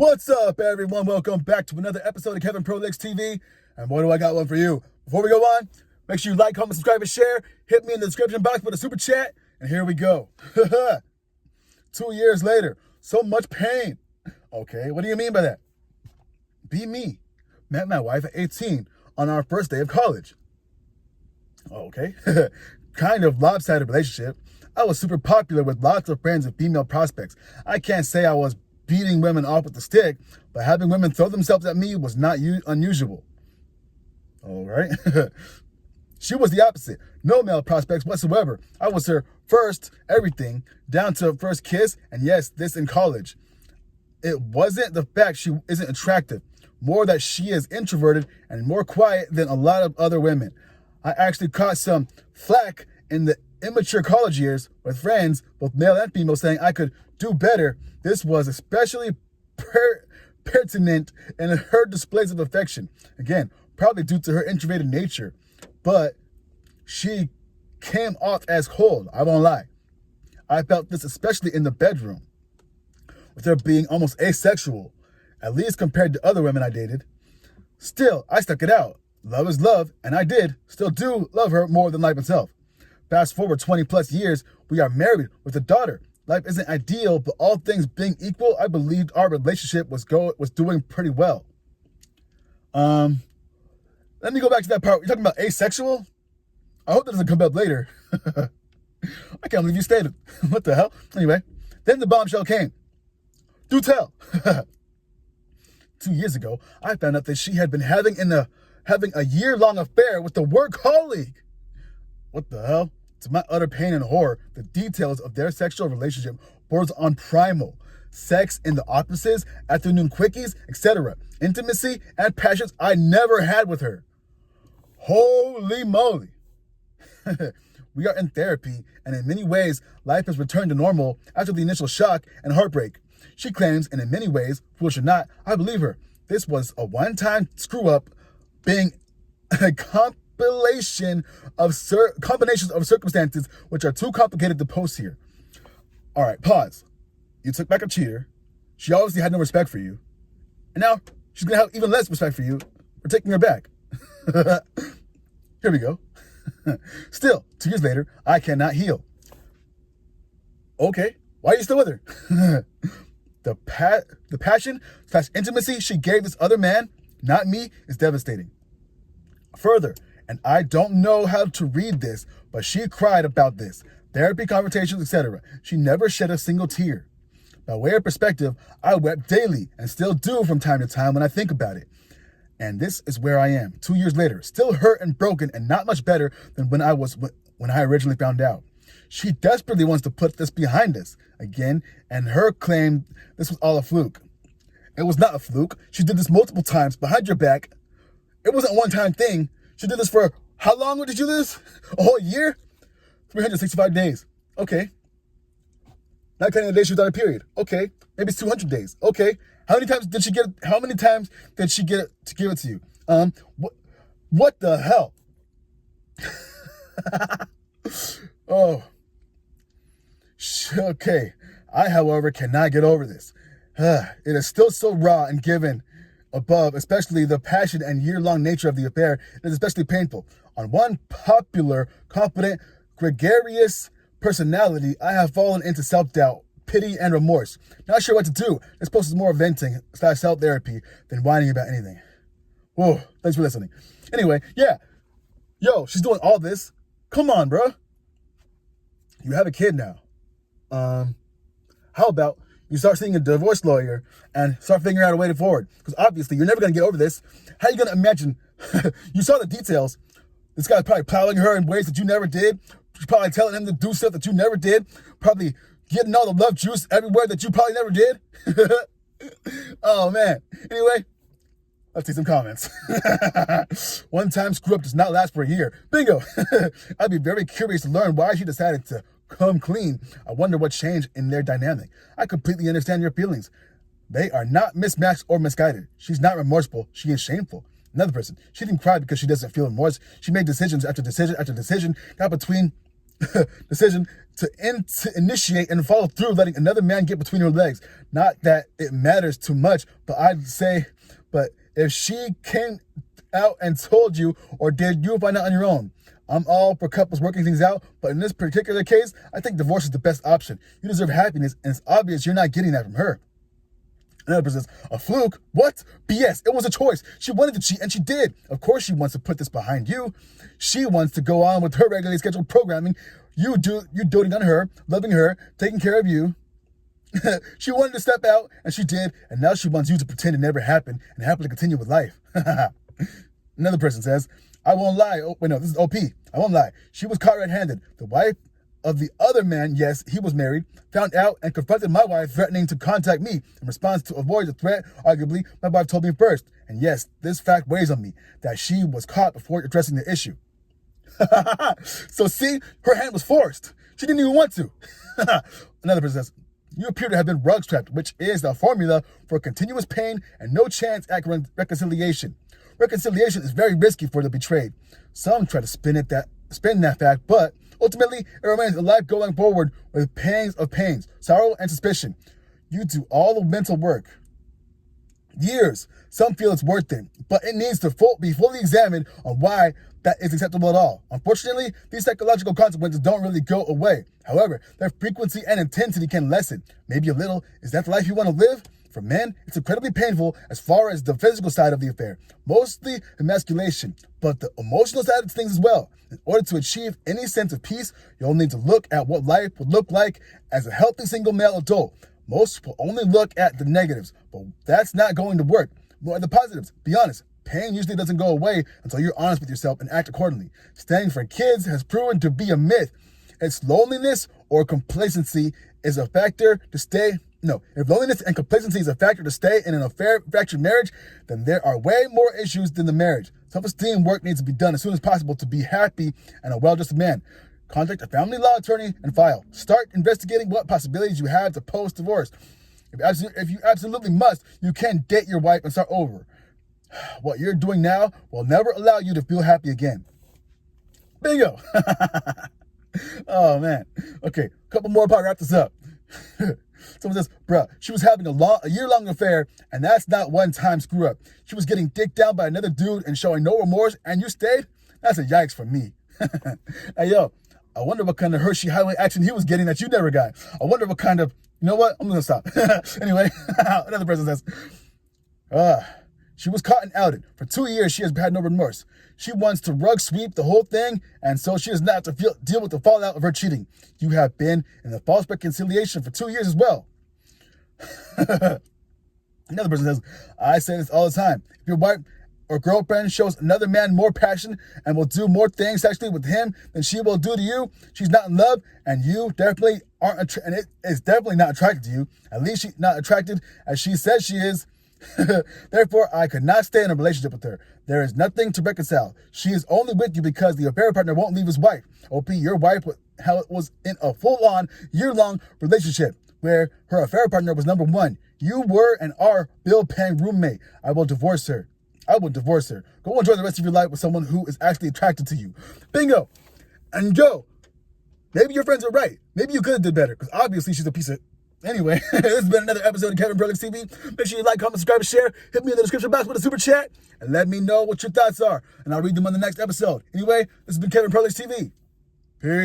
What's up, everyone? Welcome back to another episode of Kevin Prolix TV. And boy, do I got one for you. Before we go on, make sure you like, comment, subscribe, and share. Hit me in the description box with a super chat. And here we go. 2 years later, so much pain. Okay, what do you mean by that? Be me. Met my wife at 18 on our first day of college. Okay. Kind of lopsided relationship. I was super popular with lots of friends and female prospects. I can't say I was beating women off with the stick, but having women throw themselves at me was not unusual. All right. She was the opposite. No male prospects whatsoever. I was her first everything, down to first kiss, and yes, this in college. It wasn't the fact she isn't attractive, more that she is introverted and more quiet than a lot of other women. I actually caught some flack in the immature college years with friends, both male and female, saying I could do better. This was especially pertinent in her displays of affection. Again, probably due to her introverted nature, but she came off as cold. I won't lie. I felt this especially in the bedroom, with her being almost asexual, at least compared to other women I dated. Still, I stuck it out. Love is love, and I still do love her more than life itself. Fast forward 20 plus years, we are married with a daughter. Life isn't ideal, but all things being equal, I believed our relationship was doing pretty well. Let me go back to that part. You're talking about asexual? I hope that doesn't come up later. I can't believe you stated. What the hell? Anyway, then the bombshell came. Do tell. 2 years ago, I found out that she had been having a year-long affair with a work colleague. What the hell? To my utter pain and horror, the details of their sexual relationship borders on primal. Sex in the offices, afternoon quickies, etc. Intimacy and passions I never had with her. Holy moly. We are in therapy, and in many ways, life has returned to normal after the initial shock and heartbreak. She claims, and in many ways, foolish or not, I believe her. This was a one-time screw-up, being a combinations of circumstances which are too complicated to post here. All right, pause. You took back a cheater. She obviously had no respect for you. And now she's going to have even less respect for you for taking her back. Here we go. Still, 2 years later, I cannot heal. Okay, why are you still with her? The passion / intimacy she gave this other man, not me, is devastating. Further, and I don't know how to read this, but she cried about this. Therapy, conversations, etc. She never shed a single tear. By way of perspective, I wept daily and still do from time to time when I think about it. And this is where I am, 2 years later, still hurt and broken and not much better than when I originally found out. She desperately wants to put this behind us again, and her claim this was all a fluke. It was not a fluke. She did this multiple times behind your back. It wasn't a one-time thing. She did this for, how long did you do this? A whole year? 365 days. Okay. Not counting the days she was on a period. Okay. Maybe it's 200 days. Okay. How many times did she get it to give it to you? What the hell? Oh. Okay. I, however, cannot get over this. It is still so raw and given above, especially the passion and year-long nature of the affair, it is especially painful. On one popular, confident, gregarious personality, I have fallen into self-doubt, pity, and remorse. Not sure what to do. This post is more venting / self-therapy than whining about anything. Whoa, thanks for listening. Anyway, yeah. Yo, she's doing all this. Come on, bro. You have a kid now. How about you start seeing a divorce lawyer and start figuring out a way forward? Because obviously you're never going to get over this. How are you going to imagine? You saw the details. This guy's probably plowing her in ways that you never did. She's probably telling him to do stuff that you never did. Probably getting all the love juice everywhere that you probably never did. Oh, man. Anyway, let's see some comments. One time screw up does not last for a year. Bingo. I'd be very curious to learn why she decided to come clean. I wonder what changed in their dynamic. I completely understand your feelings. They are not mismatched or misguided. She's not remorseful. She is shameful. Another person. She didn't cry because she doesn't feel remorse. She made decisions after decision after decision, got between decision to initiate and follow through, letting another man get between your legs. Not that it matters too much, but I'd say, but if she came out and told you, or did you find out on your own? I'm all for couples working things out, but in this particular case, I think divorce is the best option. You deserve happiness, and it's obvious you're not getting that from her. Another person says, a fluke? What? BS. It was a choice. She wanted to cheat, and she did. Of course she wants to put this behind you. She wants to go on with her regularly scheduled programming. You doting on her, loving her, taking care of you. She wanted to step out, and she did, and now she wants you to pretend it never happened and happily continue with life. Another person says, I won't lie. Oh, wait, no, this is OP. I won't lie. She was caught red-handed. The wife of the other man, yes, he was married, found out and confronted my wife, threatening to contact me. In response to avoid the threat, arguably, my wife told me first. And yes, this fact weighs on me, that she was caught before addressing the issue. So see, her hand was forced. She didn't even want to. Another person says, you appear to have been rug strapped, which is the formula for continuous pain and no chance at reconciliation. Reconciliation is very risky for the betrayed. Some try to spin that fact, but ultimately it remains a life going forward with pangs of pains, sorrow, and suspicion. You do all the mental work. Years. Some feel it's worth it, but it needs to be fully examined on why that is acceptable at all. Unfortunately, these psychological consequences don't really go away. However, their frequency and intensity can lessen. Maybe a little. Is that the life you want to live? For men, it's incredibly painful as far as the physical side of the affair, mostly emasculation, but the emotional side of things as well. In order to achieve any sense of peace, you'll need to look at what life would look like as a healthy single male adult. Most will only look at the negatives, but that's not going to work. More at the positives. Be honest. Pain usually doesn't go away until you're honest with yourself and act accordingly. Staying for kids has proven to be a myth. It's loneliness or complacency is a factor to stay. No, if loneliness and complacency is a factor to stay in an affair-fractured marriage, then there are way more issues than the marriage. Self-esteem work needs to be done as soon as possible to be happy and a well-adjusted man. Contact a family law attorney and file. Start investigating what possibilities you have to post-divorce. If you absolutely must, you can date your wife and start over. What you're doing now will never allow you to feel happy again. Bingo! Oh, man. Okay, a couple more before I wrap this up. Someone says, bruh, she was having a year-long affair, and that's not one-time screw-up. She was getting dicked down by another dude and showing no remorse, and you stayed? That's a yikes for me. Hey, yo, I wonder what kind of Hershey highway action he was getting that you never got. I wonder what kind of... You know what? I'm going to stop. Anyway, another person says, she was caught and outed. For 2 years, she has had no remorse. She wants to rug sweep the whole thing, and so she does not have to deal with the fallout of her cheating. You have been in the false reconciliation for 2 years as well. Another person says, I say this all the time. If your wife or girlfriend shows another man more passion and will do more things sexually with him than she will do to you, she's not in love, and you definitely aren't, and it is definitely not attracted to you. At least she's not attracted as she says she is. Therefore, I could not stay in a relationship with her. There is nothing to reconcile. She is only with you because the affair partner won't leave his wife. OP, your wife was in a full-on, year-long relationship where her affair partner was number one. You were and are bill-paying roommate. I will divorce her. Go enjoy the rest of your life with someone who is actually attracted to you. Bingo. And yo, maybe your friends are right. Maybe you could have did better, because obviously she's a piece of... Anyway, this has been another episode of Kevin Prolix TV. Make sure you like, comment, subscribe, and share. Hit me in the description box with a super chat, and let me know what your thoughts are, and I'll read them on the next episode. Anyway, this has been Kevin Prolix TV.